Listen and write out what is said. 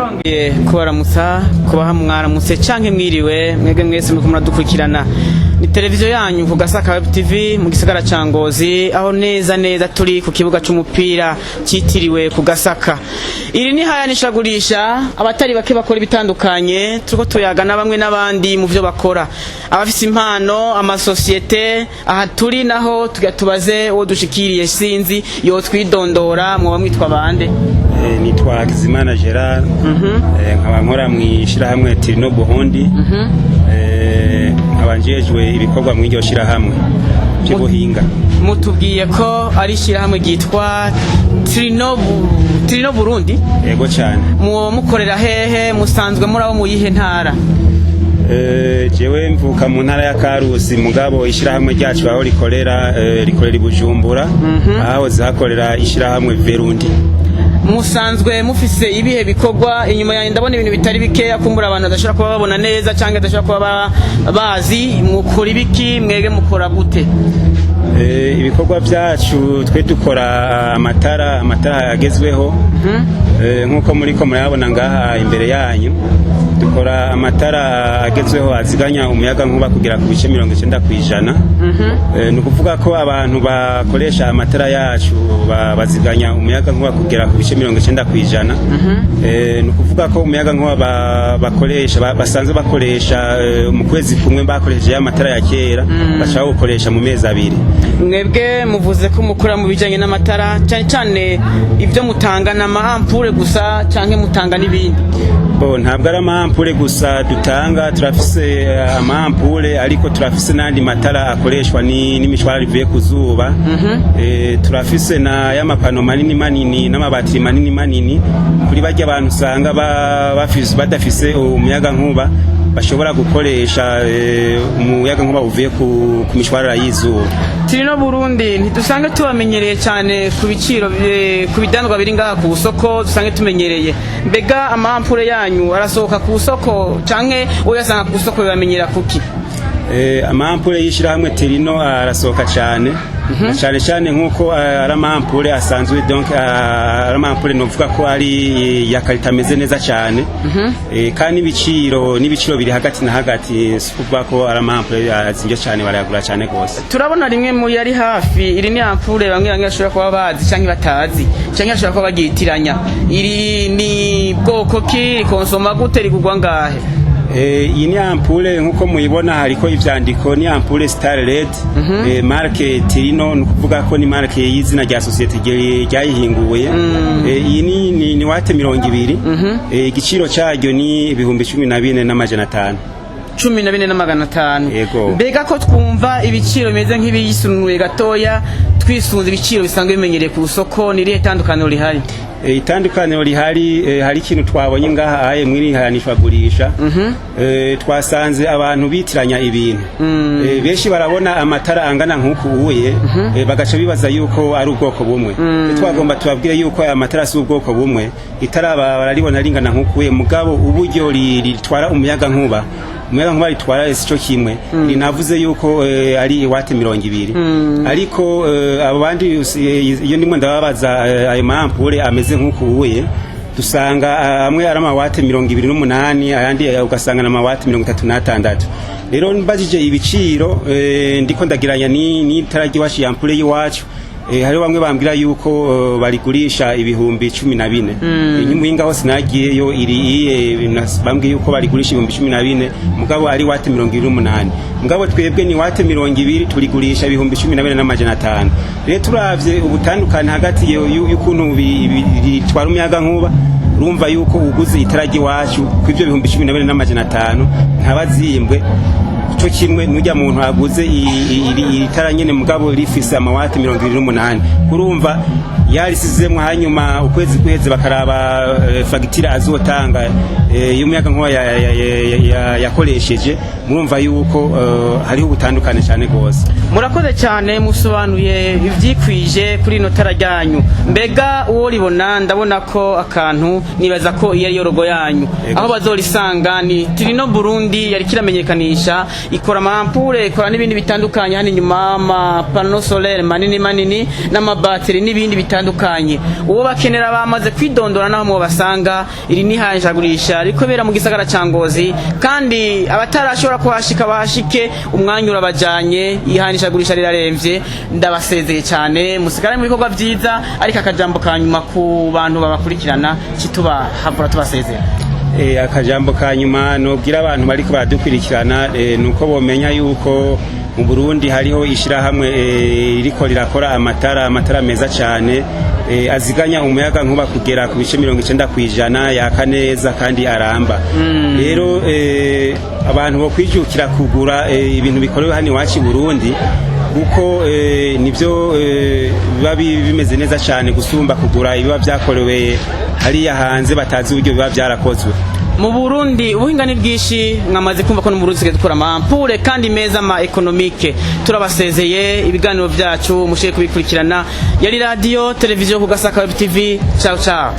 twongeye kubaramutsa kubaha mwaramutse canke mwiriwe mwege mwese muko muradukurikirana ni televiziyo yanyu ku Gasaka Web TV mu gisagara ca Ngozi aho neza turi ku kibuga c'umupira citiriwe ku Gasaka. Iri ni hayanishagurisha abatari bake bakora bitandukanye turiko tuyagana bamwe n'abandi mu vyo bakora abafise impano amasosiyete aha turi naho tubaze uwo dushikiriye sinzi yo twidondora mu bamwitwa bande. Nitwa Kizimana Gerard nkaba nkora mwishira hamwe Tirino Burundi abanjejwe ibikorwa mu iryo shira hamwe cy'ubuhinga. Mutubwiye ko ari shira hamwe gitwa Tirino Burundi? Yego cyane. Mukorera hehe musanzwe murabo mu yihe ntara? Jewe mvuka mu ntara ya Karusi mugabo ishira hamwe ryacu aho rikorera i Bujumbura aho zakorera ishira hamwe Verundi. Musanzwe mufise ibihe bikorwa inyuma ya ndabona ibintu bitari bikeya kumbura abantu adashobora kuba babona neza canke adashobora kuba bazi mukora ibiki mwege mukora gute? Ibikorwa byacu twe dukora amatara agezweho nkuko muriko murabona ngaha imbere yanyu dukora amatara agezweho aziganya umuyaga nkuba kugira ku bice 90%. Nukuvuga ko abantu bakoresha amatara yacu baziganya umuyaga nkuba kugira ku bice 90%. Nukuvuga ko umuyaga nkuba bakoresha basanzwe bakoresha mu kwezi kumwe bakoresheje amatara ya kera bacha gukoresha mu mezi abiri. Mwebwe muvuze ko mukora mu bijanye n'amatara cyane ivyo mutanga na ampure gusa canke mutanga n'ibindi? Ntabwo ari amampure gusa dutanga turafise amampure ariko turafise nandi matara akoreshwa n'imishwara rivuye ku zuba. Turafise na y'amapano manini n'amabatiri manini kuri bajya abantu usanga badafise umuyaga nkuba bashobora gukoresha umuyaga nkuba uvuye ku mishwara y'izuba. Tirino Burundi ntidusange tubamenyereye cyane ku biciro ku bidandwa biri ngaha ku soko dusange tumenyereye. Mbega amampure yanyu arasohoka ku soko canke uyasanga ku soko bamenyera kuki? Amampure yishira hamwe Tirino arasohoka cyane cyane nkuko aramampure asanzwe donc aramampure novuga ko ari ya kalita meze neza cyane kandi n'ibiciro biri hagati na hagati sukuvuga ko aramampure azinje cyane barayagura cyane gose. Turabona rimwe mu yari hafi iri ni ampure bamwe bashobora kuba bazi canke batazi canke bashobora kuba bagitiranya iri ni bwoko ki konsoma gute rigugwa ngahe? Iyi ni ampule nkuko muyibona hariko ivyandiko ni ampule Star LED marke Tirino nukuvuga ko ni marke y'izina rya societe ryayihinguye. Iyi ni wate 200 igiciro cyaryo ni 14,500. 14,500. Mbega ko twumva ibiciro bimeze nk'ibiyisunuye gatoya twisunze ibiciro bisanzwe bimenyereye ku soko ni rihe tandukaniro rihari? Itandukaniro rihari hari ikintu twabonye ngaha aye mwiri hayanishwagurisha twasanze abantu bitiranya ibintu. Benshi barabona amatara angana nkuko uye bagaca bibaza yuko ari ubwoko bumwe. Twagomba tubabwire yuko aya matara si ubwoko bumwe itara bararibona ringana nkuko uye mugabo uburyo ritwara umuyaga nkuba ritwara sico kimwe rinavuze yuko ari wate 200 ariko abo bandi iyo ndimo ndababaza ayo mampure ameze nkuko uye dusanga amwe ari amawate 28 ayandi ugasanga na mawate 36. Rero mbajije ibiciro ndiko ndagiranya ni taragi washi ampure yiwacu hari bamwe bambwira yuko barigurisha ibihumbi 14. Inyumuhinga hose nagiyeyo iri bambwiye yuko barigurisha ibihumbi 14 mugabo ari wate 28. Mugabo twebwe ni wate 200 turigurisha ibihumbi 14,500. Rero turavye ubutandukane hagati y'ukuntu bitwara umuyaga nkuba urumva yuko uguze itaragi wacu kw'ivyo bihumbi 14,500 ntabazimbwe cyo kimwe nujya muntu aguze itara nyene mugabo rifise amawate 28. Urumva yarisizemwe hanyuma ukwezi kweze bakaraba fagitira azotanga y'umuyaga nkuba yakoresheje murumva yuko hariho ubutandukane cyane gose. Murakoze cyane musobanuye ivyikwije kuri no tara ryanyu. Mbega uwo ribona ndabona ko akantu nibaza ko iyo yorogo yanyu aho bazorisanga ni Tirino Burundi yari kiramenyekanisha ikora amampure ikora n'ibindi bitandukanye hani nyuma ama pano solaire manini n'amabateri n'ibindi bitandukanye bitandukanye. Uwo bakenera bamaze kwidondora naho mu basanga iri ni hanishagurisha ariko bera mu gisagara ca Ngozi, kandi abatarashobora kuhashika bahashike, umwanya urabajanye, ihanishagurisha riraremvye. Ndabasezeye cyane, musigare mu bikorwa vyiza, ariko akajambo kanyuma ku bantu babakurikirana kituba havura tubasezera. Akajambo kanyuma nobwira abantu bariko baradukurikirana nuko bomenya yuko mu Burundi hariho ishirahamwe riko rirakora amatara meza cyane, aziganya umuyaga nkuba kugera ku bice 90% yaka neza kandi aramba. Rero abantu bo kwijukira kugura ibintu bikorewe hano iwacu i Burundi, kuko nivyo biba bimeze neza cyane gusumba kugura ibiba byakorewe hariya hanze batazi uburyo biba byarakozwe. Mu Burundi ubuhingani bwishi mwamaze kumva ko no mu Burundi sigaye dukora amampure kandi meza ma economique. Turabasezeye, ibiganiro byacu mushiye kubikurikirana. Yari radio televiziyo ku Gasaka Web TV. Ciao ciao.